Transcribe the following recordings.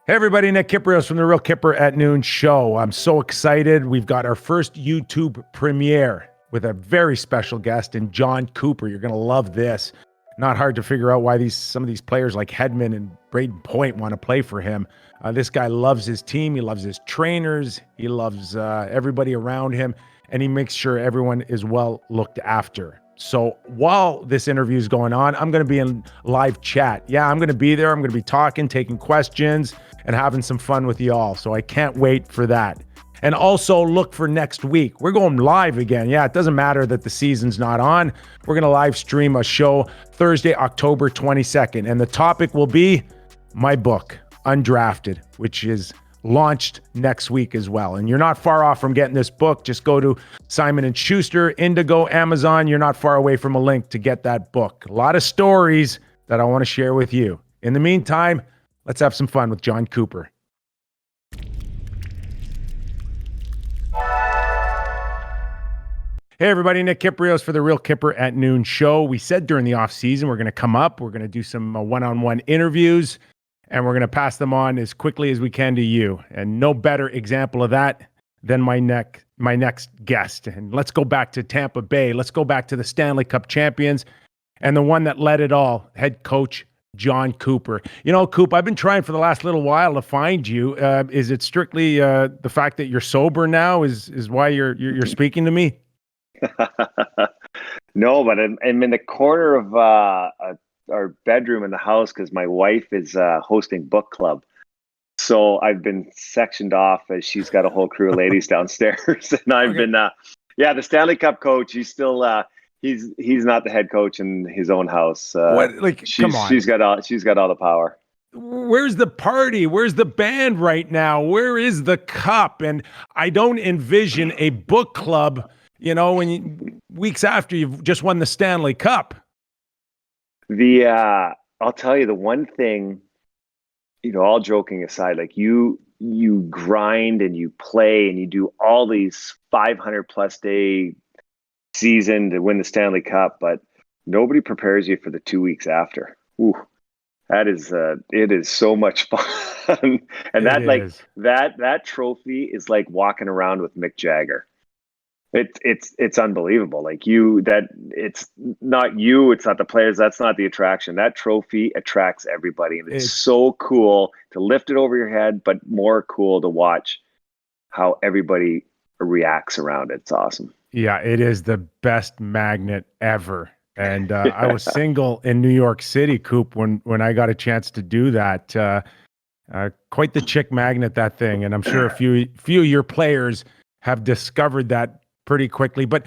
Hey everybody, Nick Kyper from The Real Kyper at Noon show. I'm so excited. We've got our first YouTube premiere with a very special guest in Jon Cooper. You're going to love this. Not hard to figure out why some of these players like Hedman and Braden Point want to play for him. This guy loves his team. He loves his trainers. He loves everybody around him, and he makes sure everyone is well looked after. So while this interview is going on, I'm going to be in live chat. Yeah, I'm going to be there. I'm going to be talking, taking questions, and having some fun with y'all. So I can't wait for that. And also look for next week. We're going live again. Yeah, it doesn't matter that the season's not on. We're going to live stream a show Thursday, October 22nd. And the topic will be my book, Undrafted, which is launched next week as well. And you're not far off from getting this book. Just go to Simon & Schuster, Indigo, Amazon. You're not far away from a link to get that book. A lot of stories that I want to share with you. In the meantime, let's have some fun with Jon Cooper. Hey everybody, Nick Kyper for The Real Kyper at Noon show. We said during the offseason we're going to come up, we're going to do some one-on-one interviews, and we're going to pass them on as quickly as we can to you. And no better example of that than my next guest. And let's go back to Tampa Bay. Let's go back to the Stanley Cup champions and the one that led it all, head coach Jon Cooper. You know, Coop, I've been trying for the last little while to find you. Is it strictly the fact that you're sober now is why you're speaking to me? No, but I'm in the corner of our bedroom in the house because my wife is hosting book club. So I've been sectioned off as she's got a whole crew of ladies downstairs, and I've been the Stanley Cup coach. He's still he's not the head coach in his own house. Come on. She's got all the power. Where's the party? Where's the band right now? Where is the cup? And I don't envision a book club, weeks after you've just won the Stanley Cup. I'll tell you the one thing, all joking aside, like you grind and you play and you do all these 500 plus day season to win the Stanley Cup, but nobody prepares you for the 2 weeks after. Ooh, that is it is so much fun. And that trophy is like walking around with Mick Jagger. It's unbelievable. Like it's not you, it's not the players, that's not the attraction. That trophy attracts everybody. And it's so cool to lift it over your head, but more cool to watch how everybody reacts around it. It's awesome. Yeah, it is the best magnet ever. And I was single in New York City, Coop, when I got a chance to do that. Quite the chick magnet, that thing. And I'm sure a few of your players have discovered that pretty quickly. But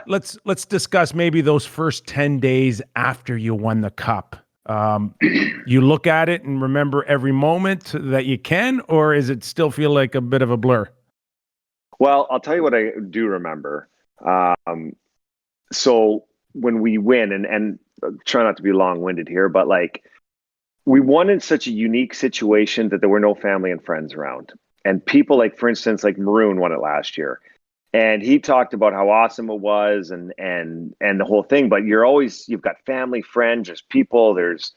let's discuss maybe those first 10 days after you won the cup. You look at it and remember every moment that you can, or is it still feel like a bit of a blur? Well, I'll tell you what I do remember. So when we win, and try not to be long-winded here, but like we won in such a unique situation that there were no family and friends around. And people like, for instance, like Maroon won it last year. And he talked about how awesome it was and the whole thing. But you've got family, friends, there's people, there's,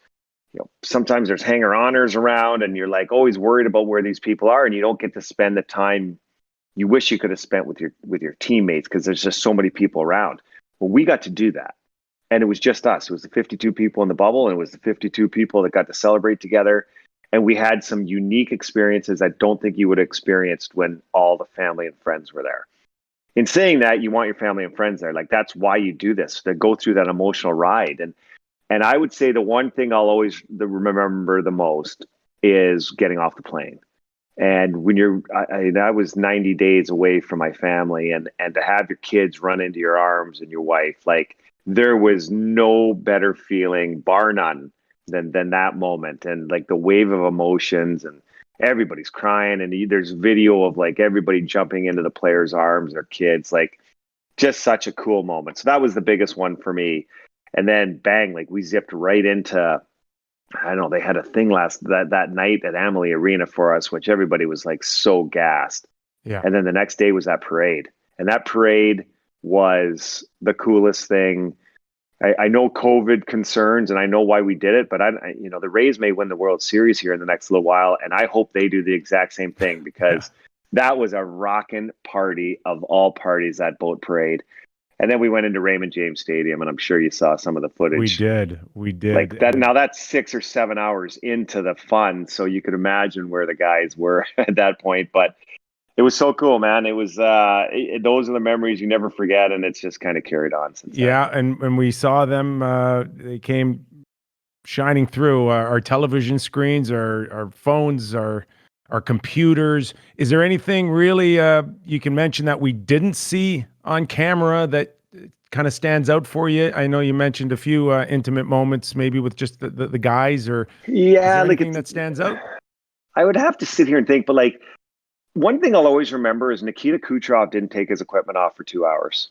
sometimes there's hanger-oners around, and you're like always worried about where these people are, and you don't get to spend the time you wish you could have spent with your teammates because there's just so many people around. Well, we got to do that. And it was just us. It was the 52 people in the bubble, and it was the 52 people that got to celebrate together. And we had some unique experiences I don't think you would have experienced when all the family and friends were there. In saying that, you want your family and friends there. Like, that's why you do this, to go through that emotional ride. And I would say the one thing I'll always remember the most is getting off the plane. And when I was 90 days away from my family, and to have your kids run into your arms and your wife, like there was no better feeling, bar none, than that moment. And like the wave of emotions, and everybody's crying, and there's video of like everybody jumping into the players' arms, their kids, like just such a cool moment. So that was the biggest one for me. And then bang, like we zipped right into, I don't know, they had a thing that night at Amalie Arena for us, which everybody was like so gassed. Yeah. And then the next day was that parade. And that parade was the coolest thing. I know COVID concerns and I know why we did it, but the Rays may win the World Series here in the next little while. And I hope they do the exact same thing because that was a rockin' party of all parties, that boat parade. And then we went into Raymond James Stadium, and I'm sure you saw some of the footage. We did. Like that. Now that's 6 or 7 hours into the fun, so you could imagine where the guys were at that point. But it was so cool, man. It was those are the memories you never forget, and it's just kind of carried on since then. Yeah, and we saw them. They came shining through our television screens, our phones, our computers. Is there anything really you can mention that we didn't see on camera that kind of stands out for you? I know you mentioned a few intimate moments, maybe with just the guys, or is there anything that stands out? I would have to sit here and think, but like one thing I'll always remember is Nikita Kucherov didn't take his equipment off for 2 hours.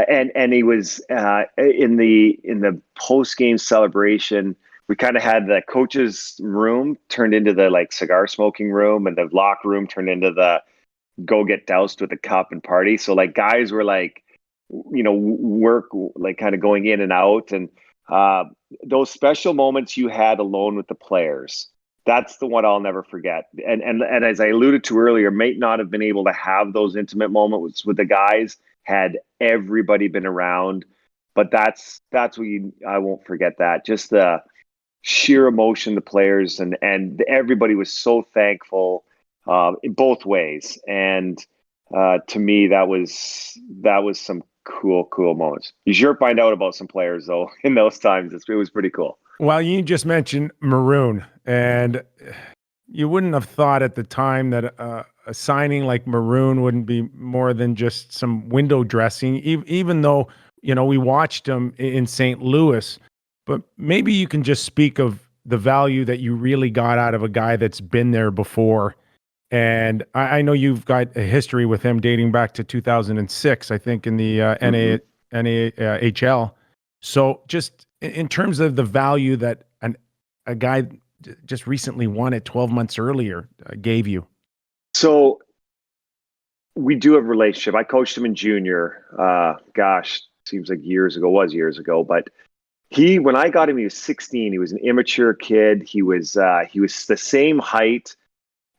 And he was in the post game celebration. We kind of had the coach's room turned into the like cigar smoking room, and the locker room turned into the go get doused with a cup and party. So like guys were like, work like kind of going in and out, and those special moments you had alone with the players. That's the one I'll never forget. And as I alluded to earlier, might not have been able to have those intimate moments with the guys had everybody been around. But that's what I won't forget that. Just the sheer emotion the players and everybody was so thankful in both ways. And to me, that was some cool moments. You sure find out about some players though in those times. It was pretty cool. Well, you just mentioned Maroon, and you wouldn't have thought at the time that a signing like Maroon wouldn't be more than just some window dressing, even though, we watched him in St. Louis. But maybe you can just speak of the value that you really got out of a guy that's been there before. And I know you've got a history with him dating back to 2006, I think, in the NAHL. So just in terms of the value that a guy just recently won it 12 months earlier gave you. So we do have a relationship. I coached him in junior. Seems like years ago. But when I got him, he was 16. He was an immature kid. He was the same height,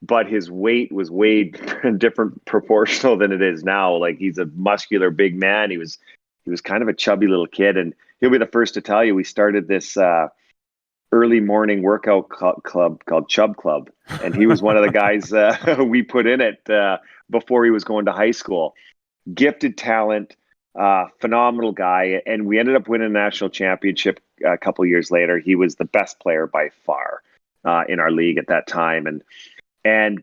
but his weight was way different proportional than it is now. Like he's a muscular big man. He was kind of a chubby little kid, and he'll be the first to tell you we started this early morning workout club called Chub Club, and he was one of the guys we put in it before he was going to high school. Gifted talent, phenomenal guy, and we ended up winning a national championship a couple of years later. He was the best player by far in our league at that time,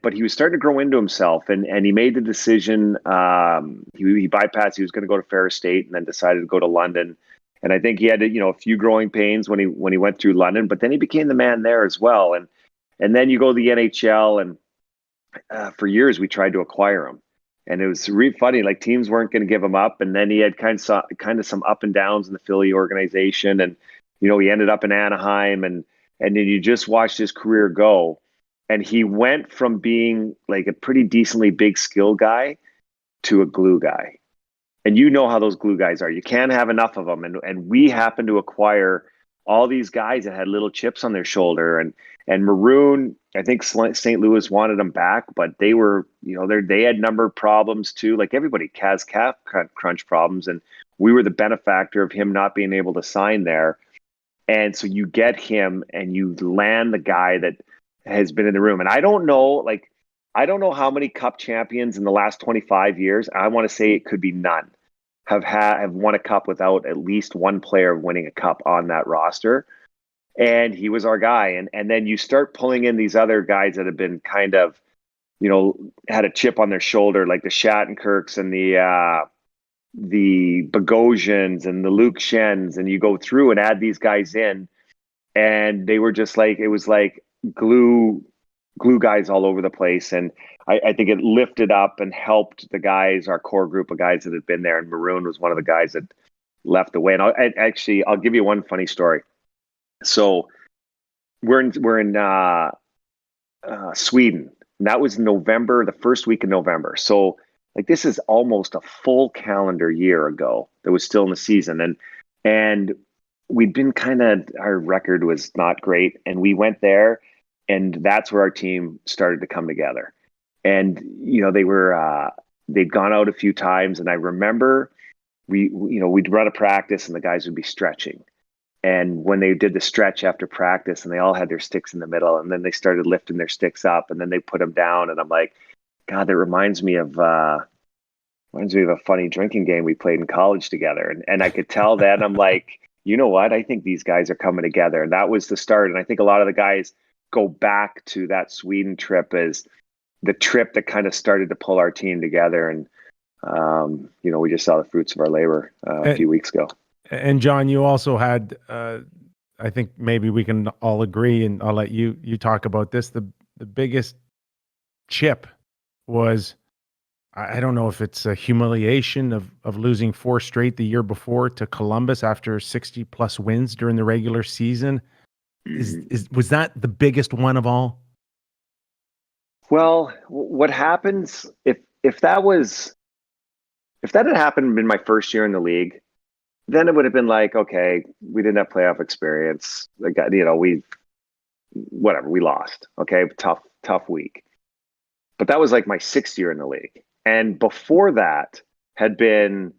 but he was starting to grow into himself, and he made the decision. He bypassed. He was going to go to Ferris State, and then decided to go to London. And I think he had a few growing pains when he went through London, but then he became the man there as well. And then you go to the NHL, and for years we tried to acquire him, and it was really funny. Like teams weren't going to give him up, and then he had kind of some up and downs in the Philly organization, and he ended up in Anaheim, and then you just watched his career go. And he went from being like a pretty decently big skill guy to a glue guy. And you know how those glue guys are. You can't have enough of them. And we happened to acquire all these guys that had little chips on their shoulder. And Maroon, I think St. Louis wanted them back, but they were, they had number problems too. Like everybody has cap crunch problems. And we were the benefactor of him not being able to sign there. And so you get him and you land the guy that has been in the room. And I don't know how many cup champions in the last 25 years. I want to say it could be none have won a cup without at least one player winning a cup on that roster. And he was our guy. And then you start pulling in these other guys that have been kind of, had a chip on their shoulder, like the Shattenkirks and the Bogosians and the Luke Shens. And you go through and add these guys in, and they were just like, it was like glue guys all over the place. And I think it lifted up and helped the guys, our core group of guys that had been there. And Maroon was one of the guys that left the way. And I'll give you one funny story. So we're in Sweden, and that was November, the first week of November. So like this is almost a full calendar year ago that was still in the season. And we'd been our record was not great. And we went there, and that's where our team started to come together. And, they'd gone out a few times. And I remember we'd run a practice and the guys would be stretching. And when they did the stretch after practice and they all had their sticks in the middle, and then they started lifting their sticks up and then they put them down. And I'm like, God, that reminds me of a funny drinking game we played in college together. And I could tell that. I'm like, you know what? I think these guys are coming together. And that was the start. And I think a lot of the guys go back to that Sweden trip as the trip that kind of started to pull our team together. And, we just saw the fruits of our labor a few weeks ago. And Jon, you also had, I think maybe we can all agree, and I'll let you talk about this. The biggest chip was, I don't know if it's a humiliation of losing 4 straight the year before to Columbus after 60 plus wins during the regular season. Was that the biggest one of all? Well, what happens if that had happened in my first year in the league, then it would have been like, okay, we didn't have playoff experience. Like, we lost. Okay, tough week. But that was like my 6th year in the league. And before that had been,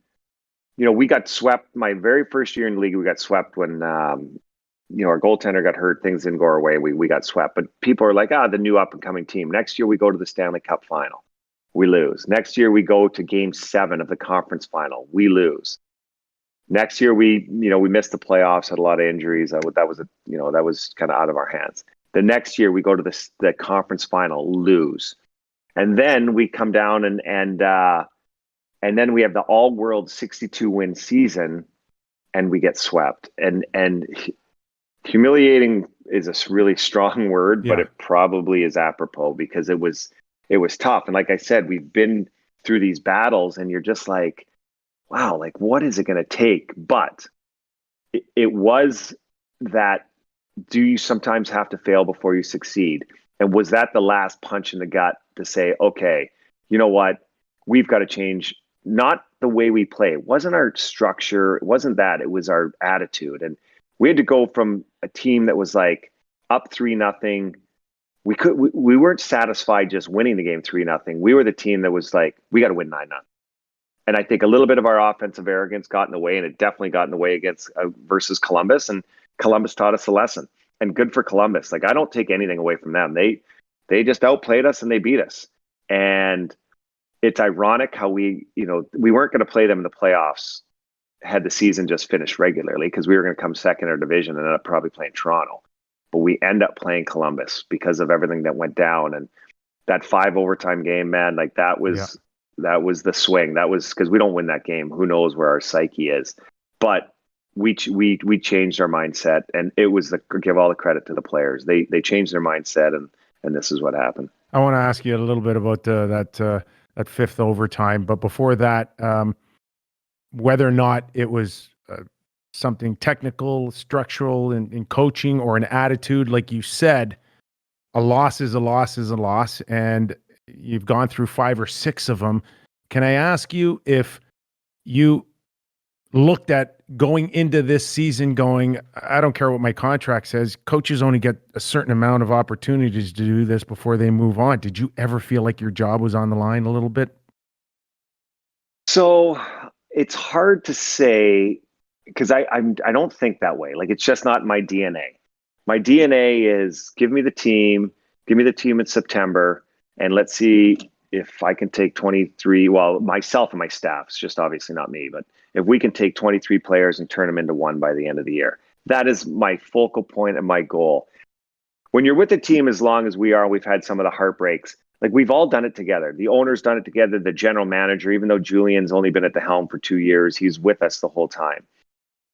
we got swept. My very first year in the league, we got swept when, our goaltender got hurt. Things didn't go our way. We got swept. But people are like, the new up and coming team. Next year, we go to the Stanley Cup final. We lose. Next year, we go to Game 7 of the conference final. We lose. Next year, we missed the playoffs, had a lot of injuries. That was kind of out of our hands. The next year, we go to the conference final, lose. And then we come down and then we have the all-world 62-win season, and we get swept. And humiliating is a really strong word, but it probably is apropos because it was tough. And like I said, we've been through these battles, and you're just like, wow, like what is it going to take? But it was that, do you sometimes have to fail before you succeed? And was that the last punch in the gut to say, okay, you know what? We've got to change, not the way we play. It wasn't our structure. It wasn't that. It was our attitude. And we had to go from a team that was like up 3-0. We weren't satisfied just winning the game 3-0. We were the team that was like, we got to win 9-0. And I think a little bit of our offensive arrogance got in the way, and it definitely got in the way against versus Columbus. And Columbus taught us a lesson. And good for Columbus. Like, I don't take anything away from them. They just outplayed us and they beat us. And it's ironic how we weren't going to play them in the playoffs had the season just finished regularly, because we were going to come second in our division and end up probably playing Toronto. But we end up playing Columbus because of everything that went down. And that 5 overtime game, man, like that was the swing. That was because we don't win that game. Who knows where our psyche is? But we changed our mindset, and it was give all the credit to the players. They changed their mindset, and this is what happened. I want to ask you a little bit about that 5th overtime, but before that, whether or not it was something technical, structural in coaching, or an attitude, like you said, a loss is a loss is a loss, and you've gone through 5 or 6 of them. Can I ask you if you looked at going into this season going, I don't care what my contract says, coaches only get a certain amount of opportunities to do this before they move on? Did you ever feel like your job was on the line a little bit? So it's hard to say, because I don't think that way. Like, it's just not my DNA. My DNA is give me the team in September, and let's see if I can take 23, well, myself and my staff, it's just obviously not me, but if we can take 23 players and turn them into one by the end of the year, that is my focal point and my goal. When you're with the team as long as we are, we've had some of the heartbreaks. Like, we've all done it together. The owner's done it together. The general manager, even though Julian's only been at the helm for 2 years, he's with us the whole time.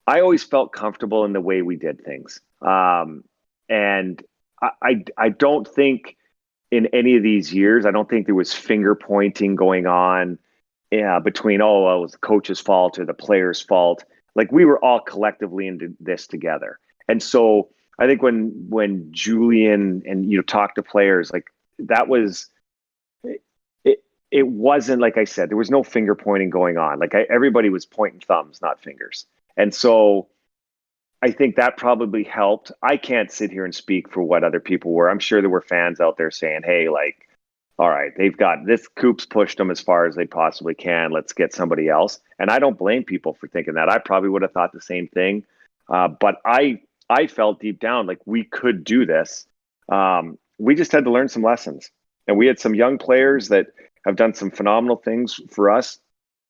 I always felt comfortable in the way we did things. And I don't think in any of these years, I don't think there was finger pointing going on between, well, it was the coach's fault or the player's fault. Like, we were all collectively into this together. And so I think when Julian and talk to players, like, that was it wasn't, like I said, there was no finger pointing going on. Like, everybody was pointing thumbs, not fingers. And so I think that probably helped. I can't sit here and speak for what other people were. I'm sure there were fans out there saying, hey, like, all right, they've got this. Coop's pushed them as far as they possibly can. Let's get somebody else. And I don't blame people for thinking that. I probably would have thought the same thing. But I felt deep down like we could do this. We just had to learn some lessons. And we had some young players that have done some phenomenal things for us.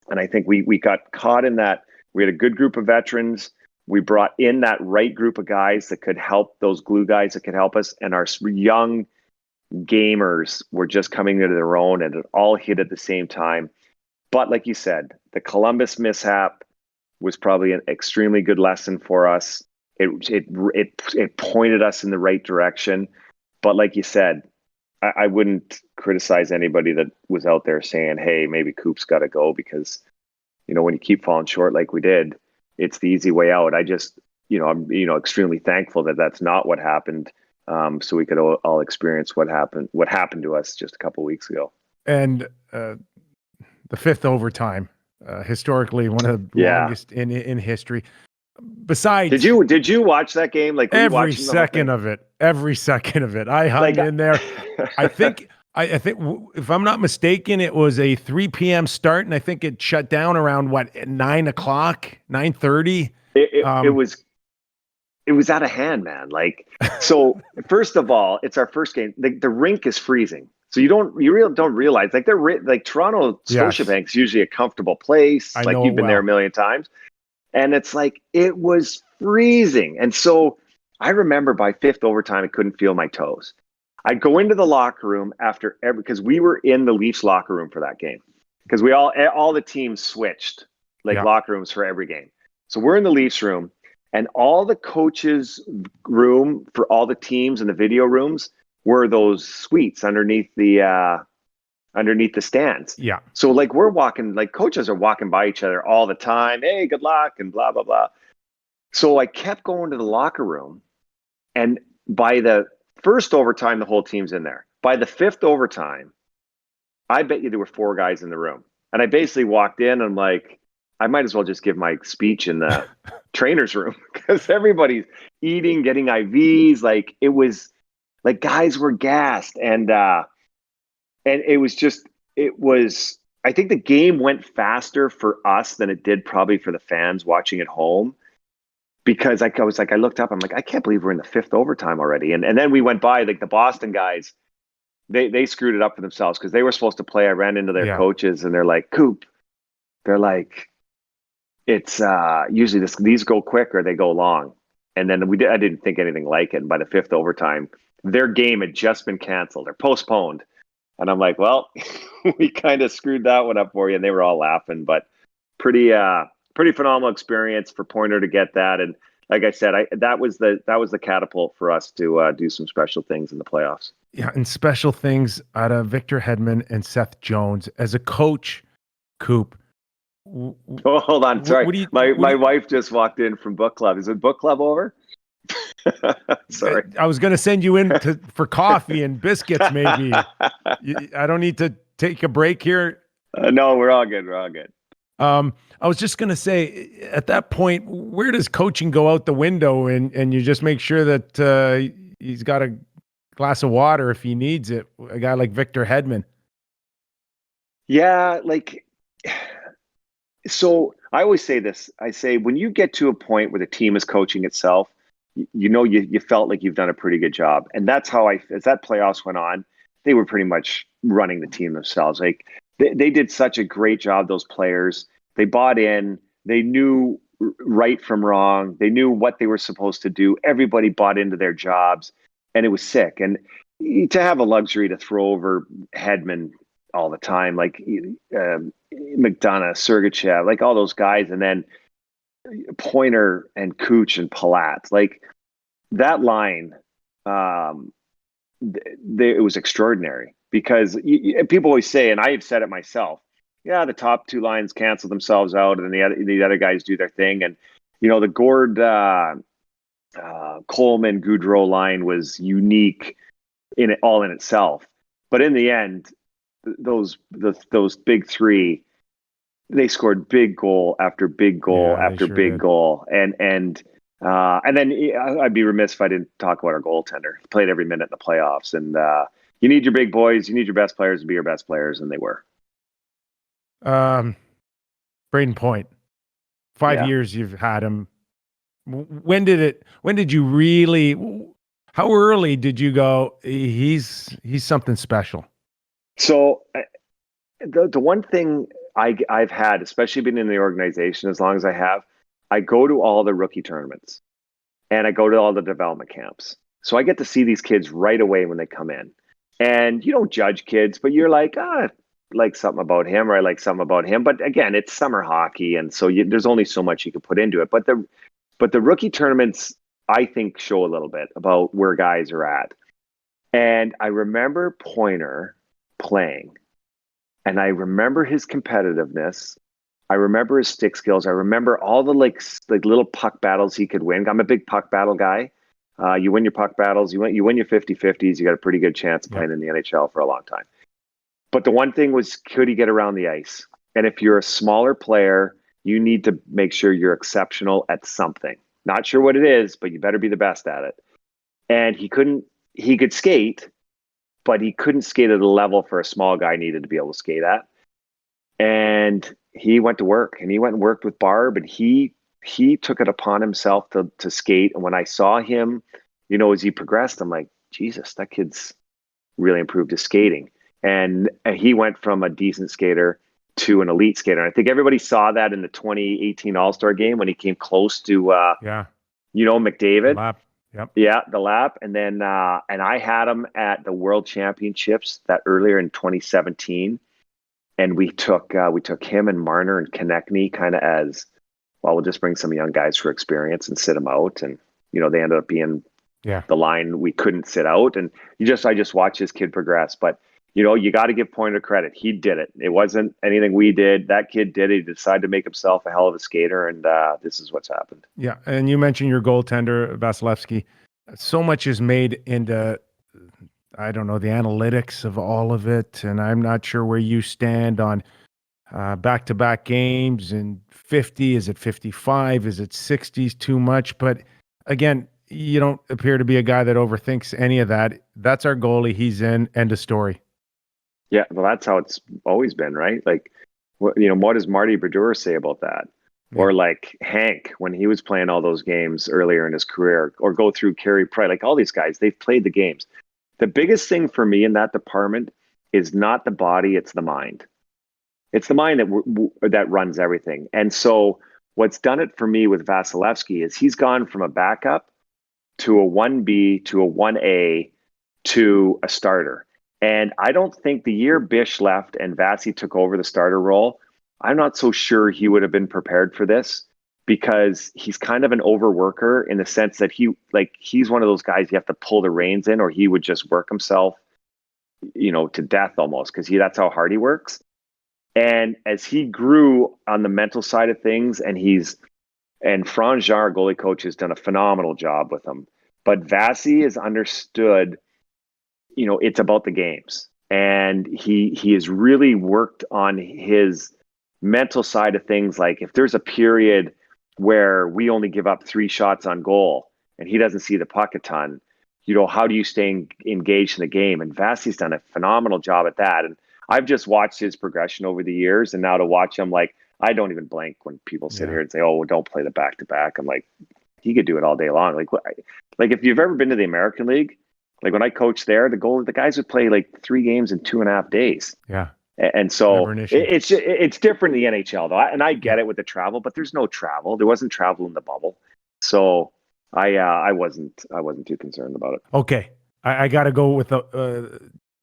And I think we got caught in that. We had a good group of veterans. We brought in that right group of guys that could help, those glue guys that could help us. And our young gamers were just coming into their own, and it all hit at the same time. But like you said, the Columbus mishap was probably an extremely good lesson for us. It pointed us in the right direction. But like you said, I wouldn't criticize anybody that was out there saying, hey, maybe Coop's got to go, because, when you keep falling short like we did, it's the easy way out. I just, I'm, extremely thankful that that's not what happened. So we could all experience what happened to us just a couple of weeks ago. And the fifth overtime, historically one of the longest in history. Besides, did you watch that game? Like every second of it. I hung in there. I think if I'm not mistaken, it was a 3 p.m. start, and I think it shut down around 9:30. It was out of hand, man. Like, so first of all, it's our first game. The rink is freezing, so you really don't realize, like, Toronto Scotiabank's usually a comfortable place. Like, you've been there a million times, and it's like it was freezing. And so I remember by fifth overtime, I couldn't feel my toes. I'd go into the locker room after because we were in the Leafs locker room for that game, because all the teams switched locker rooms for every game. So we're in the Leafs room, and all the coaches' room for all the teams and the video rooms were those suites underneath the stands. Yeah. So we're walking, coaches are walking by each other all the time. Hey, good luck, and blah, blah, blah. So I kept going to the locker room, and by the first overtime, the whole team's in there. By the fifth overtime, I bet you there were 4 guys in the room. And I basically walked in, and I'm like, I might as well just give my speech in the trainer's room, because everybody's eating, getting IVs. Like, it was like guys were gassed. And it was, I think the game went faster for us than it did probably for the fans watching at home. Because I looked up, I'm like, I can't believe we're in the fifth overtime already. And then we went by, like, the Boston guys, they screwed it up for themselves, because they were supposed to play. I ran into their coaches, and they're like, Coop, they're like, it's usually these go quick or they go long. And then I didn't think anything like it. And by the fifth overtime, their game had just been canceled or postponed. And I'm like, well, we kind of screwed that one up for you. And they were all laughing. But pretty phenomenal experience for Pointer to get that. And like I said, that was the catapult for us to do some special things in the playoffs. Yeah, and special things out of Victor Hedman and Seth Jones. As a coach, Coop. Oh, hold on. Sorry. My wife just walked in from book club. Is it book club over? Sorry. I was going to send you in for coffee and biscuits, maybe. I don't need to take a break here. No, we're all good. We're all good. I was just going to say, at that point, where does coaching go out the window, and you just make sure that he's got a glass of water if he needs it, a guy like Victor Hedman? Yeah, so I always say this. I say, when you get to a point where the team is coaching itself, you felt like you've done a pretty good job. And that's how as that playoffs went on, they were pretty much running the team themselves. Like, they did such a great job, those players. They bought in. They knew right from wrong. They knew what they were supposed to do. Everybody bought into their jobs, and it was sick. And to have a luxury to throw over Hedman all the time, like McDonough, Sergachev, like all those guys, and then Pointer and Cooch and Palat, like that line, it was extraordinary, because people always say, and I've said it myself, yeah, the top 2 lines cancel themselves out, and the other guys do their thing. And the Gord Coleman Goudreau line was unique in itself. But in the end, those big 3, they scored big goal after big goal Yeah, they after sure big did. goal, and then I'd be remiss if I didn't talk about our goaltender. He played every minute in the playoffs, and you need your big boys, you need your best players to be your best players, and they were. Braden Point, 5 years you've had him. When did you really, how early did you go, he's something special? So the one thing I've had, especially being in the organization as long as I have, I go to all the rookie tournaments and I go to all the development camps. So I get to see these kids right away when they come in. And you don't judge kids, but you're like, I like something about him, or I like something about him. But again, it's summer hockey, and so there's only so much you can put into it. But the rookie tournaments, I think, show a little bit about where guys are at. And I remember Pointer playing, and I remember his competitiveness. I remember his stick skills. I remember all the like little puck battles he could win. I'm a big puck battle guy. You win your puck battles, you win your 50-50s, you got a pretty good chance of playing in the NHL for a long time. But the one thing was, could he get around the ice? And if you're a smaller player, you need to make sure you're exceptional at something. Not sure what it is, but you better be the best at it. And he could skate, but he couldn't skate at a level for a small guy needed to be able to skate at. And he went to work, and he went and worked with Barb, and he took it upon himself to skate. And when I saw him, as he progressed, I'm like, Jesus, that kid's really improved his skating. And he went from a decent skater to an elite skater. And I think everybody saw that in the 2018 All-Star game when he came close to, McDavid. Lap. Yep. Yeah, the lap. And then, and I had him at the World Championships that earlier in 2017. And we took him and Marner and Konechny kind of as, well, we'll just bring some young guys for experience and sit them out. And, they ended up being the line we couldn't sit out. And I just watched this kid progress. But, you got to give Pointer credit. He did it. It wasn't anything we did. That kid did it. He decided to make himself a hell of a skater. And this is what's happened. Yeah. And you mentioned your goaltender, Vasilevsky. So much is made into, I don't know, the analytics of all of it. And I'm not sure where you stand on back-to-back games and 50. Is it 55? Is it 60s too much? But again, you don't appear to be a guy that overthinks any of that. That's our goalie. He's in. End of story. Yeah, well, that's how it's always been, right? Like, what does Marty Brodeur say about that? Yeah. Or like Hank, when he was playing all those games earlier in his career, or go through Carey Price, like all these guys, they've played the games. The biggest thing for me in that department is not the body, it's the mind. It's the mind that runs everything. And so what's done it for me with Vasilevsky is he's gone from a backup to a 1B to a 1A to a starter. And I don't think the year Bish left and Vasi took over the starter role, I'm not so sure he would have been prepared for this, because he's kind of an overworker in the sense that he's one of those guys you have to pull the reins in, or he would just work himself, to death almost, because that's how hard he works. And as he grew on the mental side of things, and Franz Jar, goalie coach, has done a phenomenal job with him. But Vasi has understood, it's about the games. And he has really worked on his mental side of things. Like, if there's a period where we only give up 3 shots on goal and he doesn't see the puck a ton, how do you stay engaged in the game? And Vasi's done a phenomenal job at that. And I've just watched his progression over the years. And now to watch him, like, I don't even blink when people sit here and say, oh, well, don't play the back-to-back. I'm like, he could do it all day long. Like if you've ever been to the American League, like when I coached there, the guys would play like 3 games in 2.5 days. Yeah. And so it's different in the NHL, though. And I get it with the travel, but there's no travel. There wasn't travel in the bubble. So I wasn't too concerned about it. Okay. I got to go with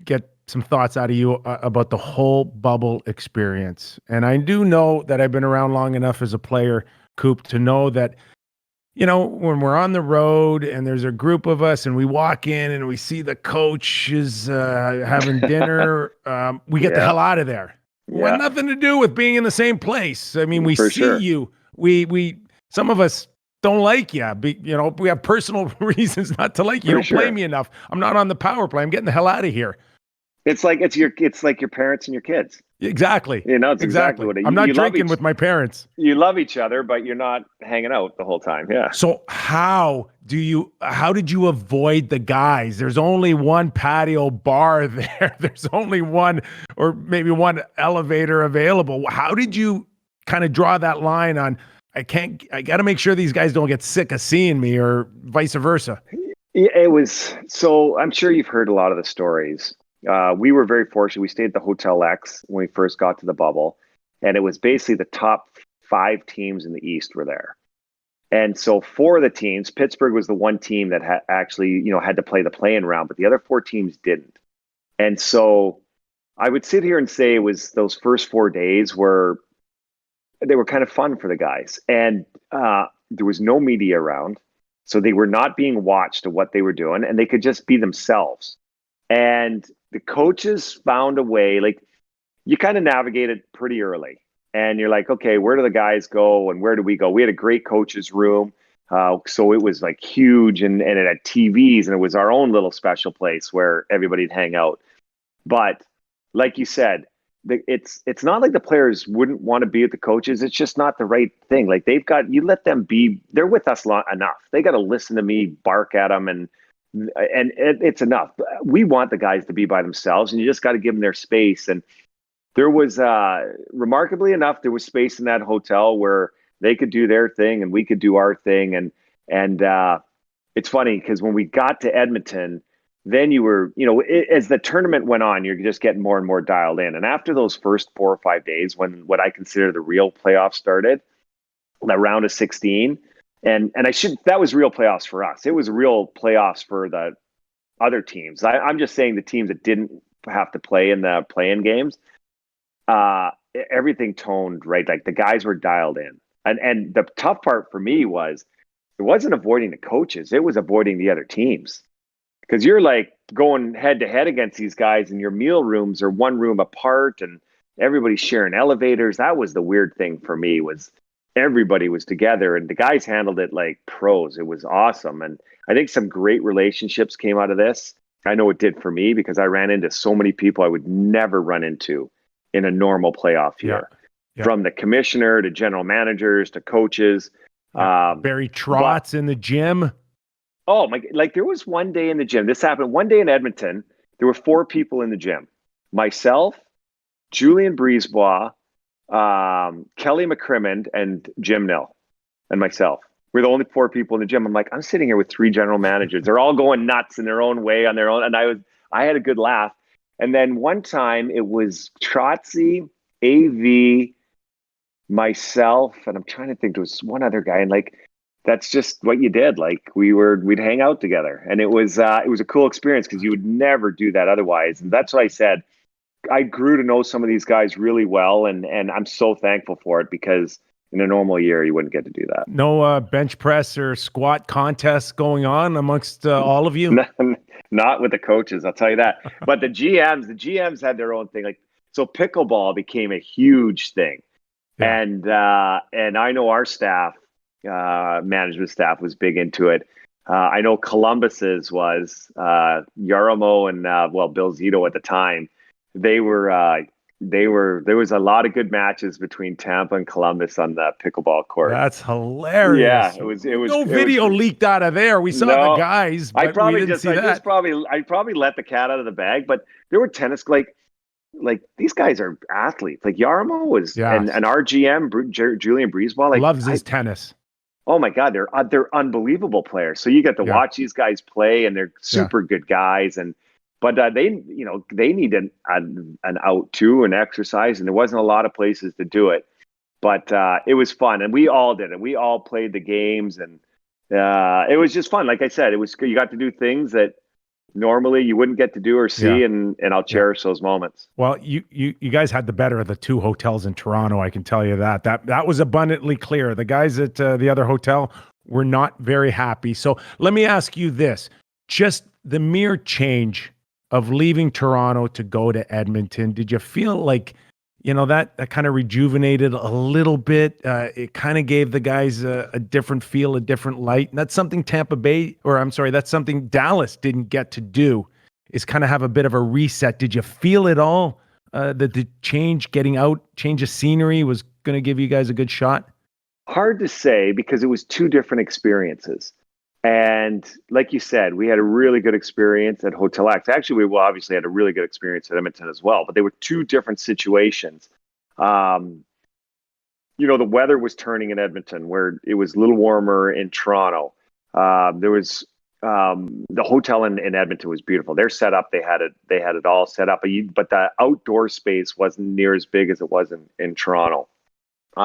get some thoughts out of you about the whole bubble experience. And I do know that I've been around long enough as a player, Coop, to know that, when we're on the road and there's a group of us and we walk in and we see the coach is having dinner, we get the hell out of there. Yeah. We have nothing to do with being in the same place. I mean, we see you. We some of us don't like you. We have personal reasons not to like you. You don't play me enough. I'm not on the power play. I'm getting the hell out of here. it's like your parents and your kids. Exactly. You know, it's exactly Exactly. what it. I'm not You love drinking with my parents. you love each other, but you're not hanging out the whole time. Yeah. So how did you avoid the guys? There's only one patio bar there. There's only one or maybe one elevator available. How did you kind of draw that line on I got to make sure these guys don't get sick of seeing me or vice versa? Yeah, it was so. I'm sure you've heard a lot of the stories. We were very fortunate. We stayed at the Hotel X when we first got to the bubble, and it was basically the top 5 teams in the East were there. And so 4 of the teams, Pittsburgh was the one team that actually, had to play the play-in round, but the other 4 teams didn't. And so I would sit here and say it was those first 4 days where they were kind of fun for the guys, and there was no media around, so they were not being watched of what they were doing, and they could just be themselves. And the coaches found a way, like you kind of navigated pretty early. And you're like, okay, where do the guys go and where do we go? We had a great coaches room. So it was like huge and it had TVs and it was our own little special place where everybody'd hang out. But like you said, it's not like the players wouldn't want to be with the coaches. It's just not the right thing. Like you let them be, they're with us enough. They got to listen to me bark at them and it's enough. We want the guys to be by themselves and you just got to give them their space. And there was, remarkably enough, there was space in that hotel where they could do their thing and we could do our thing. And it's funny because when we got to Edmonton, then you were, as the tournament went on, you're just getting more and more dialed in. And after those first 4 or 5 days, when what I consider the real playoffs started, that round of 16, that was real playoffs for us. It was real playoffs for the other teams. I'm just saying the teams that didn't have to play in the play-in games. Everything toned right. Like the guys were dialed in. And the tough part for me was it wasn't avoiding the coaches. It was avoiding the other teams because you're like going head to head against these guys and your meal rooms are one room apart and everybody's sharing elevators. That was the weird thing for me was everybody was together and the guys handled it like pros. It was awesome. And I think some great relationships came out of this. I know it did for me because I ran into so many people I would never run into in a normal playoff year, from the commissioner to general managers to coaches. Barry Trotz in the gym. Oh my! Like there was one day in the gym. This happened one day in Edmonton. There were 4 people in the gym: myself, Julian Brisebois, Kelly McCrimmon, and Jim Nill, and myself. We're the only 4 people in the gym. I'm like, I'm sitting here with 3 general managers. They're all going nuts in their own way on their own, and I had a good laugh. And then one time it was Trotzy, AV, myself, and I'm trying to think there was one other guy, and like that's just what you did. Like we'd hang out together, and it was a cool experience because you would never do that otherwise. And that's what I said. I grew to know some of these guys really well, and I'm so thankful for it because in a normal year you wouldn't get to do that. No bench press or squat contests going on amongst all of you. Not with the coaches, I'll tell you that. But the GMs had their own thing. Like so, pickleball became a huge thing, and I know our staff, management staff, was big into it. I know Columbus's was Yarmo and Bill Zito at the time. There was a lot of good matches between Tampa and Columbus on the pickleball court. That's hilarious. Yeah, it was no video leaked out of there. We saw the guys, but we didn't see that. I probably let the cat out of the bag, but there were tennis like these guys are athletes. Like Yarmo was and our GM Julian Brisebois loves his tennis. Oh my God, they're unbelievable players. So you get to watch these guys play, and they're super good guys. But they need an out too, and exercise, and there wasn't a lot of places to do it. But it was fun, and we all did it. We all played the games, and it was just fun. Like I said, you got to do things that normally you wouldn't get to do or see, and I'll cherish those moments. Well, you guys had the better of the 2 hotels in Toronto. I can tell you that. That was abundantly clear. The guys at the other hotel were not very happy. So let me ask you this: just the mere change of leaving Toronto to go to Edmonton, did you feel like, that kind of rejuvenated a little bit? It kind of gave the guys a different feel, a different light. And that's something that's something Dallas didn't get to do is kind of have a bit of a reset. Did you feel it all? That the change, getting out, change of scenery was going to give you guys a good shot? Hard to say because it was two different experiences. And like you said, we had a really good experience at Hotel X. Actually, we obviously had a really good experience at Edmonton as well, but they were two different situations. The weather was turning in Edmonton where it was a little warmer in Toronto. There was the hotel in Edmonton was beautiful. Their setup, they had it all set up, but the outdoor space wasn't near as big as it was in Toronto.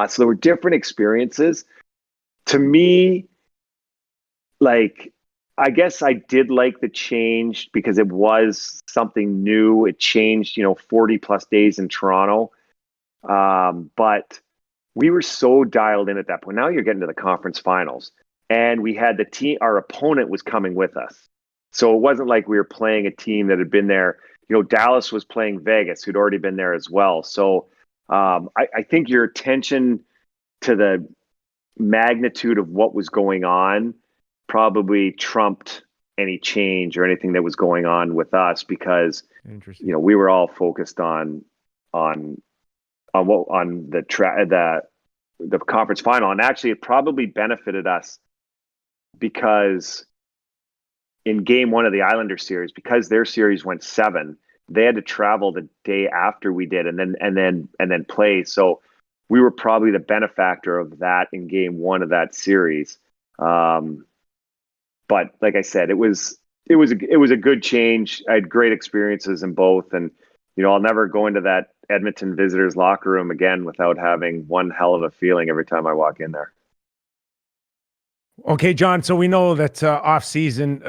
So there were different experiences. To me, like, I guess I did like the change because it was something new. It changed, 40 plus days in Toronto. But we were so dialed in at that point. Now you're getting to the conference finals, and we had the team, our opponent was coming with us. So it wasn't like we were playing a team that had been there. Dallas was playing Vegas, who'd already been there as well. So I think your attention to the magnitude of what was going on probably trumped any change or anything that was going on with us, because we were all focused on the conference final. And actually it probably benefited us because in game one of the Islander series, because their series went 7, they had to travel the day after we did and then play. So we were probably the benefactor of that in game one of that series. But like I said, it was a good change. I had great experiences in both, and I'll never go into that Edmonton visitors locker room again without having one hell of a feeling every time I walk in there. Okay, Jon. So we know that off season,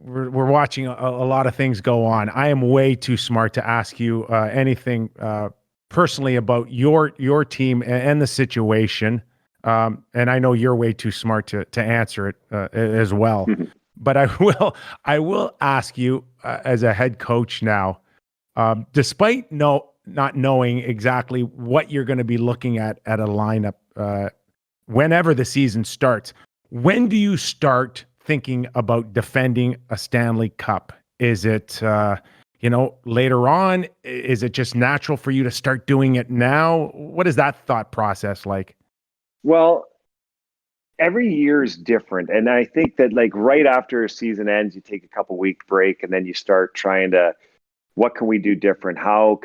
we're watching a lot of things go on. I am way too smart to ask you anything personally about your team and the situation. And I know you're way too smart to answer it as well. But I will ask you as a head coach now, despite not knowing exactly what you're going to be looking at a lineup whenever the season starts. When do you start thinking about defending a Stanley Cup? Is it later on? Is it just natural for you to start doing it now? What is that thought process like? Well, every year is different. And I think that right after a season ends, you take a couple week break and then you start trying to, what can we do different? How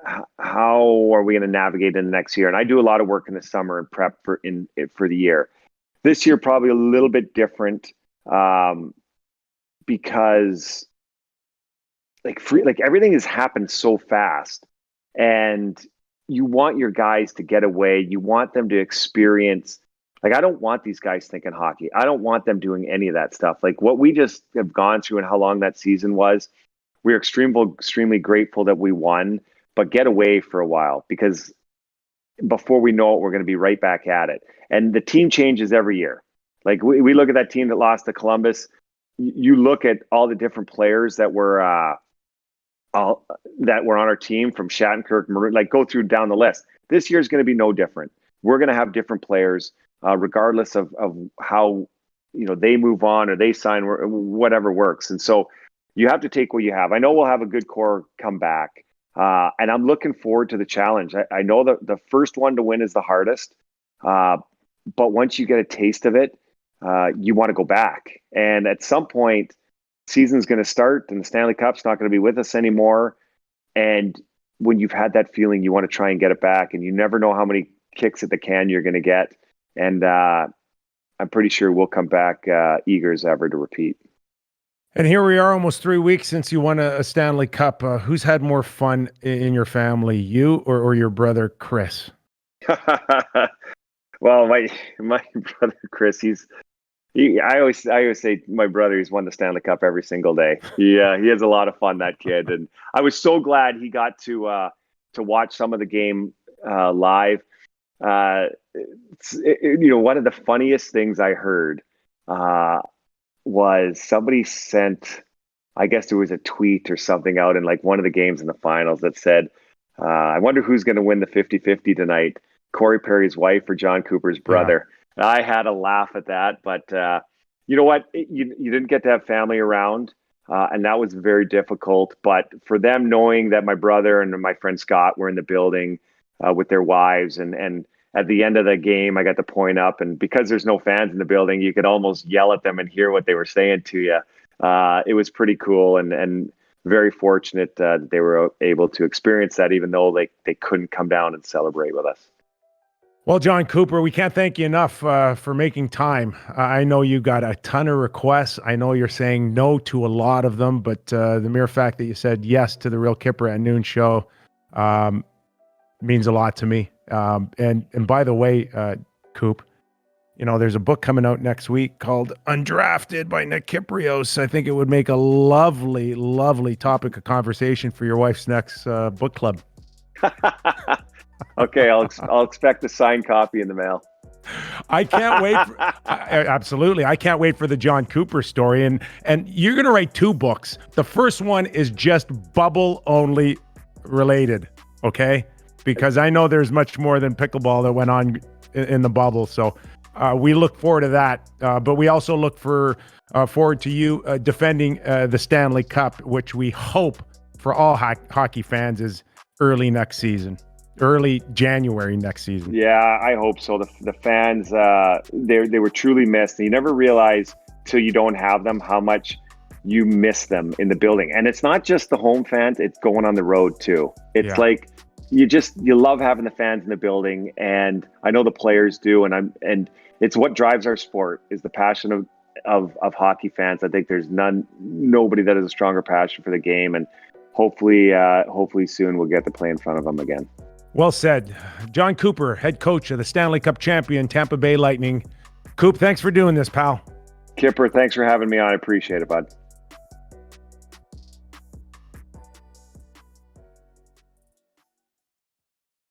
are we going to navigate in the next year? And I do a lot of work in the summer and prep for the year. This year, probably a little bit different because everything has happened so fast, and you want your guys to get away. You want them to experience. I don't want these guys thinking hockey. I don't want them doing any of that stuff. What we just have gone through and how long that season was, we're extremely grateful that we won, but get away for a while, because before we know it, we're going to be right back at it. And the team changes every year. We look at that team that lost to Columbus. You look at all the different players that were on our team, from Shattenkirk, Maroon, go through down the list. This year is going to be no different. We're going to have different players, regardless of how they move on or they sign, whatever works. And so you have to take what you have. I know we'll have a good core come back, and I'm looking forward to the challenge. I know that the first one to win is the hardest, but once you get a taste of it, you want to go back. And at some point, season's going to start and the Stanley Cup's not going to be with us anymore. And when you've had that feeling, you want to try and get it back, and you never know how many kicks at the can you're going to get. And I'm pretty sure we'll come back eager as ever to repeat. And here we are, almost 3 weeks since you won a Stanley Cup. Who's had more fun in your family, you or your brother Chris? Well, my brother Chris, I always say my brother, he's won the Stanley Cup every single day. Yeah, he has a lot of fun, that kid, and I was so glad he got to watch some of the game live. One of the funniest things I heard was somebody sent, I guess there was a tweet or something out in one of the games in the finals that said, I wonder who's going to win the 50-50 tonight, Corey Perry's wife or Jon Cooper's brother. Yeah. I had a laugh at that, but you know what? You didn't get to have family around. And that was very difficult. But for them, knowing that my brother and my friend Scott were in the building with their wives, and at the end of the game, I got to point up, and because there's no fans in the building, you could almost yell at them and hear what they were saying to you. It was pretty cool, and very fortunate that they were able to experience that, even though they couldn't come down and celebrate with us. Well, Jon Cooper, we can't thank you enough for making time. I know you got a ton of requests. I know you're saying no to a lot of them, but the mere fact that you said yes to the Real Kyper at Noon show means a lot to me. And by the way, Coop, you know, there's a book coming out next week called Undrafted by Nick Kyprios. I think it would make a lovely, lovely topic of conversation for your wife's next book club. Okay, I'll expect a signed copy in the mail. I can't wait. Absolutely. I can't wait for the Jon Cooper story. And you're going to write 2 books. The first one is just bubble only related. Okay. Because I know there's much more than pickleball that went on in the bubble. So we look forward to that. But we also look forward to you defending the Stanley Cup, which we hope for all hockey fans is early next season. Early January next season. Yeah, I hope so. The fans, they were truly missed. You never realize till you don't have them how much you miss them in the building. And it's not just the home fans; it's going on the road too. It's like you love having the fans in the building, and I know the players do. And it's what drives our sport is the passion of hockey fans. I think there's nobody that has a stronger passion for the game, and hopefully soon we'll get to play in front of them again. Well said. Jon Cooper, head coach of the Stanley Cup champion Tampa Bay Lightning. Coop, thanks for doing this, pal. Kyper, thanks for having me on. I appreciate it, bud.